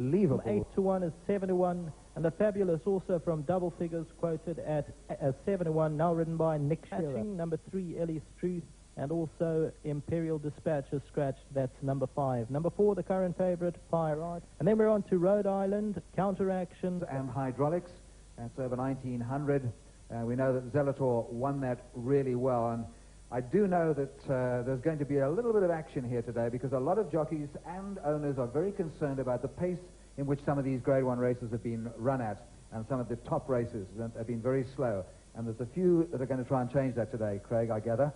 Unbelievable. 8-1 is 7-1, and the Fabulous also from double figures quoted at 7-1, now ridden by Nick Shearer. Number 3, Ellie Struth, and also Imperial Dispatch is scratched, that's number 5. Number 4, the current favourite, Fire Art. And then we're on to Rhode Island, Counteraction. And Hydraulics, that's over 1900. We know that Zelator won that really well, and I do know that there's going to be a little bit of action here today because a lot of jockeys and owners are very concerned about the pace in which some of these Grade 1 races have been run at, and some of the top races that have been very slow. And there's a few that are going to try and change that today, Craig, I gather.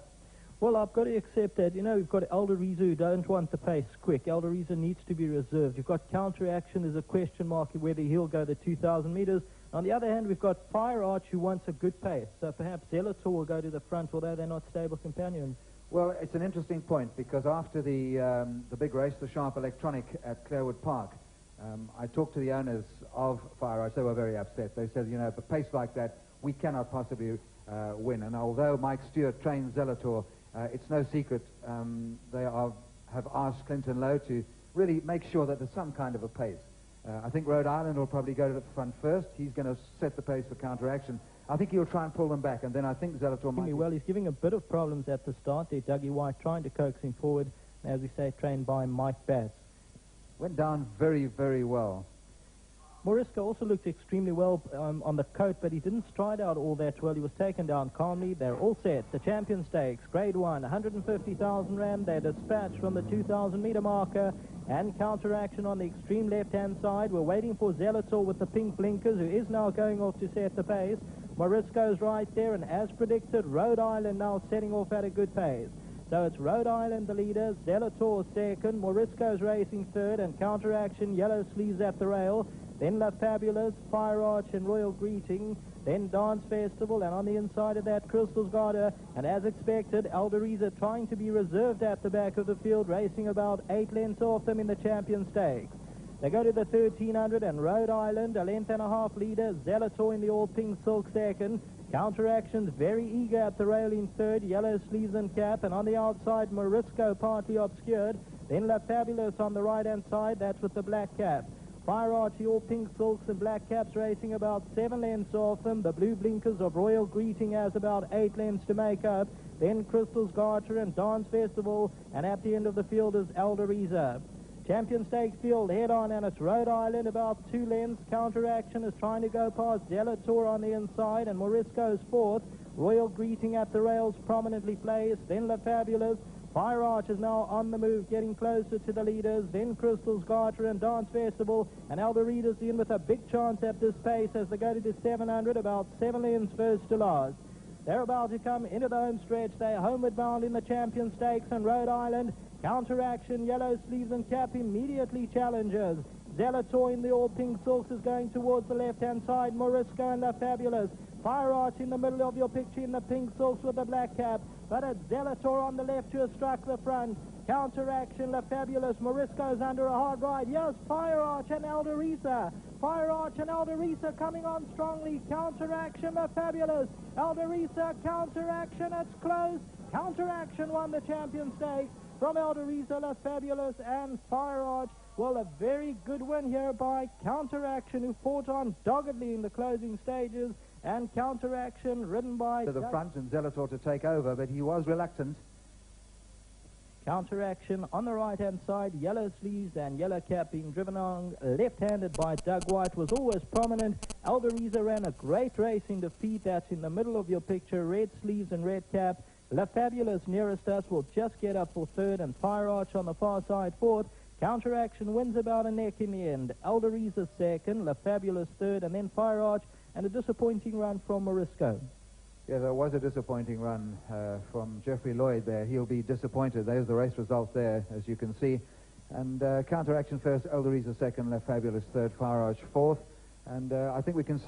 Well, I've got to accept that. You know, we've got Eldoriza who don't want the pace quick. Eldoriza needs to be reserved. You've got Counteraction. There's a question mark whether he'll go the 2,000 metres. On the other hand, we've got Fire Arch who wants a good pace. So perhaps Zelator will go to the front, although they're not stable companions. Well, it's an interesting point because after the big race, the Sharp Electronic at Clarewood Park, I talked to the owners of Fire Arch. They were very upset. They said, you know, at a pace like that, we cannot possibly win. And although Mike Stewart trains Zelator, it's no secret they have asked Clinton Lowe to really make sure that there's some kind of a pace. I think Rhode Island will probably go to the front first. He's going to set the pace for Counteraction. I think he'll try and pull them back, and then I think Zelator might... Well, he's giving a bit of problems at the start there. Dougie White trying to coax him forward, as we say, trained by Mike Bass. Went down very, very well. Morisco also looked extremely well on the coat, but he didn't stride out all that well. He was taken down calmly. They're all set. The Champion Stakes, Grade 1, 150,000 Rand. They're dispatched from the 2,000-metre marker. And Counteraction on the extreme left-hand side. We're waiting for Zelator with the pink blinkers, who is now going off to set the pace. Morisco's right there, and as predicted, Rhode Island now setting off at a good pace. So it's Rhode Island the leader, Zelator second, Morisco's racing third, and Counteraction, Yellow Sleeves at the rail. Then La Fabulous, Fire Arch and Royal Greeting, then Dance Festival, and on the inside of that, Crystal's Garter, and as expected, Eldoriza trying to be reserved at the back of the field, racing about 8 lengths off them in the Champion Stakes. They go to the 1,300, and Rhode Island, a length and a half leader, Zelator in the all-pink silk second, Counteraction very eager at the rail in third, Yellow Sleeves and Cap, and on the outside, Morisco partly obscured, then La Fabulous on the right-hand side, that's with the black cap. Fire Arch, all pink silks and black caps racing about 7 lengths off them. The blue blinkers of Royal Greeting has about 8 lengths to make up. Then Crystal's Garter and Dance Festival. And at the end of the field is Eldoriza. Champion Stakes field head on, and it's Rhode Island about 2 lengths. Counteraction is trying to go past Zelator on the inside, and Morisco's fourth. Royal Greeting at the rails prominently placed. Then La Fabulous. Fire Arch is now on the move, getting closer to the leaders. Then Crystal's Garter and Dance Festival. And Eldoriza's in with a big chance at this pace as they go to the 700, about 7 lengths first to last. They're about to come into the home stretch. They're homeward bound in the Champion Stakes, and Rhode Island, Counteraction, Yellow Sleeves and Cap immediately challenges. Zelator in the all-pink silks is going towards the left-hand side. Morisco and La Fabulous. Fire Arch in the middle of your picture in the pink silks with the black cap. But it's Zelator on the left who has struck the front. Counteraction, La Fabulous. Morisco's under a hard ride. Yes, Fire Arch and Eldoriza. Fire Arch and Eldoriza coming on strongly. Counteraction, La Fabulous. Eldoriza, Counteraction, it's close. Counteraction won the Champion Stakes from Eldoriza, La Fabulous and Fire Arch. Well, a very good win here by Counteraction, who fought on doggedly in the closing stages. And Counteraction ridden by... to the front and Zelator to take over, but he was reluctant. Counteraction on the right-hand side, Yellow Sleeves and Yellow Cap being driven on left-handed by Doug White was always prominent. Eldoriza ran a great race in defeat. That's in the middle of your picture, Red Sleeves and Red Cap. La Fabulous nearest us will just get up for third, and Fire Arch on the far side fourth. Counteraction wins about a neck in the end. Eldoriza second, La Fabulous third, and then Fire Arch, and a disappointing run from Morisco. Yeah, there was a disappointing run from Jeffrey Lloyd there. He'll be disappointed. There's the race results there, as you can see. And Counteraction first, Eldoriza second, La Fabulous third, Fire Arch fourth. And I think we can...